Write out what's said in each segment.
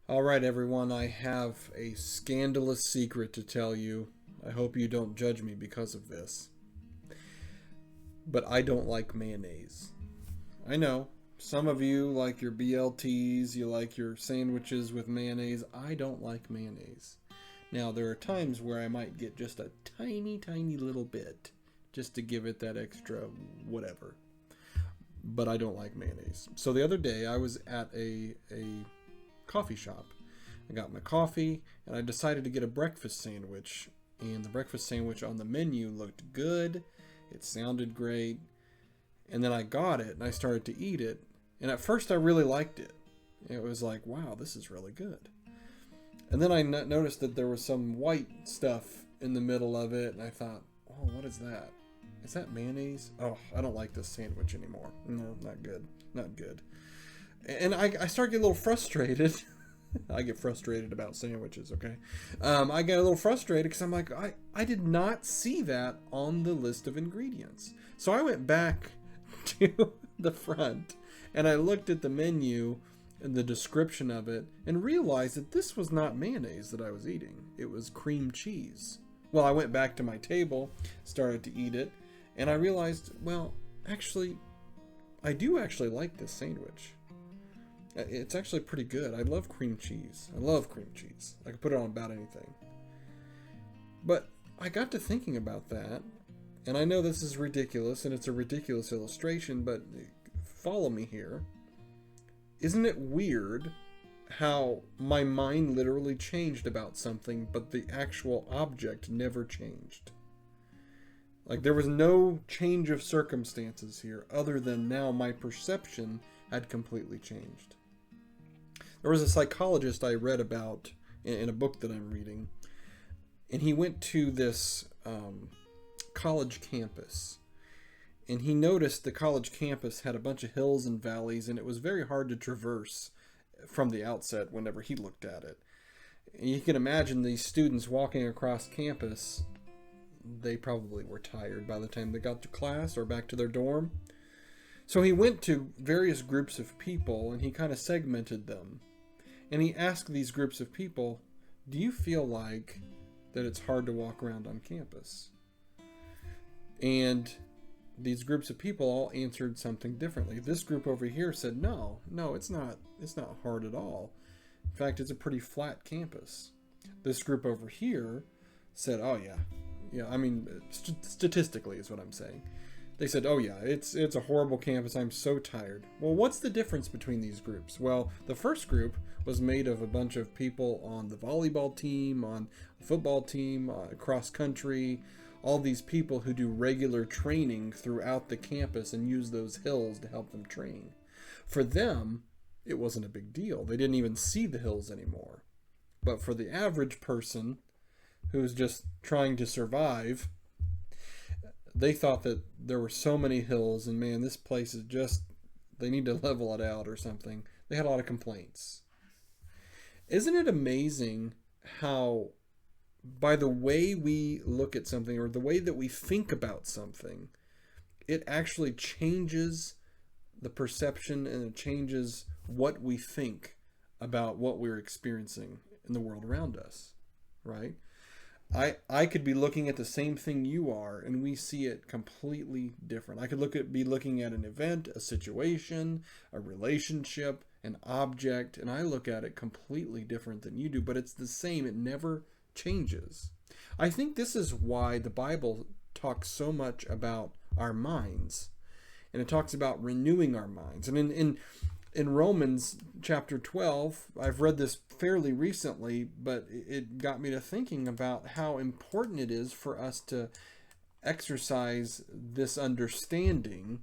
All right, everyone, I have a scandalous secret to tell you. I hope you don't judge me because of this. But I don't like mayonnaise. I know, some of you like your BLTs, you like your sandwiches with mayonnaise. I don't like mayonnaise. Now, there are times where I might get just a tiny, tiny little bit just to give it that extra whatever. But I don't like mayonnaise. So the other day I was at a coffee shop. I got my coffee and I decided to get a breakfast sandwich. And the breakfast sandwich on the menu looked good. It sounded great. And then I got it and I started to eat it. And at first I really liked it. It was like, wow, this is really good. And then I noticed that there was some white stuff in the middle of it. And I thought, oh, what is that? Is that mayonnaise? Oh, I don't like this sandwich anymore. No, not good. Not good. And I started getting a little frustrated. I get frustrated about sandwiches, okay? I get a little frustrated because I'm like, I did not see that on the list of ingredients. So I went back to the front and I looked at the menu and the description of it and realized that this was not mayonnaise that I was eating. It was cream cheese. Well, I went back to my table, started to eat it, and I realized, well, actually, I do actually like this sandwich. It's actually pretty good. I love cream cheese. I love cream cheese. I could put it on about anything. But I got to thinking about that, and I know this is ridiculous, and it's a ridiculous illustration, but follow me here. Isn't it weird how my mind literally changed about something, but the actual object never changed? Like, there was no change of circumstances here, other than now my perception had completely changed. There was a psychologist I read about in a book that I'm reading, and he went to this college campus, and he noticed the college campus had a bunch of hills and valleys, and it was very hard to traverse from the outset whenever he looked at it. And you can imagine these students walking across campus, they probably were tired by the time they got to class or back to their dorm. So he went to various groups of people and he kind of segmented them. And he asked these groups of people, do you feel like that it's hard to walk around on campus? And these groups of people all answered something differently. This group over here said, no, it's not hard at all. In fact, it's a pretty flat campus. This group over here said, oh yeah, I mean, statistically is what I'm saying. They said, oh yeah, it's a horrible campus. I'm so tired. Well, what's the difference between these groups? Well, the first group was made of a bunch of people on the volleyball team, on the football team, cross country, all these people who do regular training throughout the campus and use those hills to help them train. For them, it wasn't a big deal. They didn't even see the hills anymore. But for the average person who's just trying to survive, they thought that there were so many hills and man, this place is just, they need to level it out or something. They had a lot of complaints. Isn't it amazing how by the way we look at something or the way that we think about something, it actually changes the perception and it changes what we think about what we're experiencing in the world around us, right? I could be looking at the same thing you are and we see it completely different. I could be looking at an event, a situation, a relationship, an object, and I look at it completely different than you do, but it's the same. It never changes. I think this is why the Bible talks so much about our minds, and it talks about renewing our minds. And in Romans chapter 12, I've read this fairly recently, but it got me to thinking about how important it is for us to exercise this understanding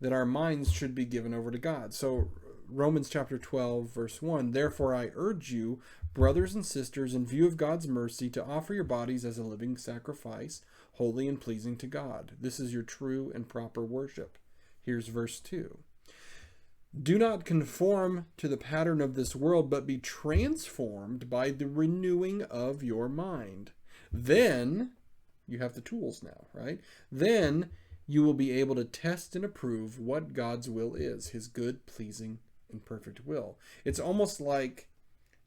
that our minds should be given over to God. So Romans chapter 12, verse 1, therefore I urge you, brothers and sisters, in view of God's mercy, to offer your bodies as a living sacrifice, holy and pleasing to God. This is your true and proper worship. Here's verse 2. Do not conform to the pattern of this world, but be transformed by the renewing of your mind. Then You have the tools now, right? Then you will be able to test and approve what God's will is, his good, pleasing, and perfect will. It's almost like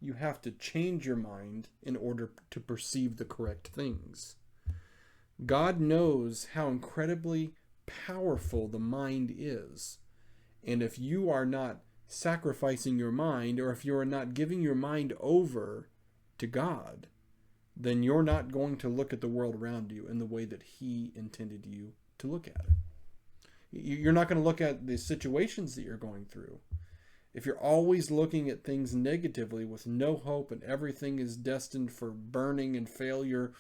you have to change your mind in order to perceive the correct things. God knows how incredibly powerful the mind is. And if you are not sacrificing your mind, or if you are not giving your mind over to God, then you're not going to look at the world around you in the way that he intended you to look at it. You're not going to look at the situations that you're going through. If you're always looking at things negatively with no hope and everything is destined for burning and failure,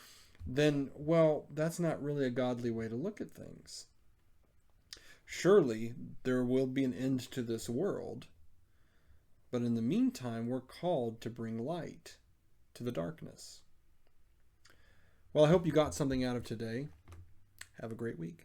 then, well, that's not really a godly way to look at things. Surely there will be an end to this world, but in the meantime, we're called to bring light to the darkness. Well, I hope you got something out of today. Have a great week.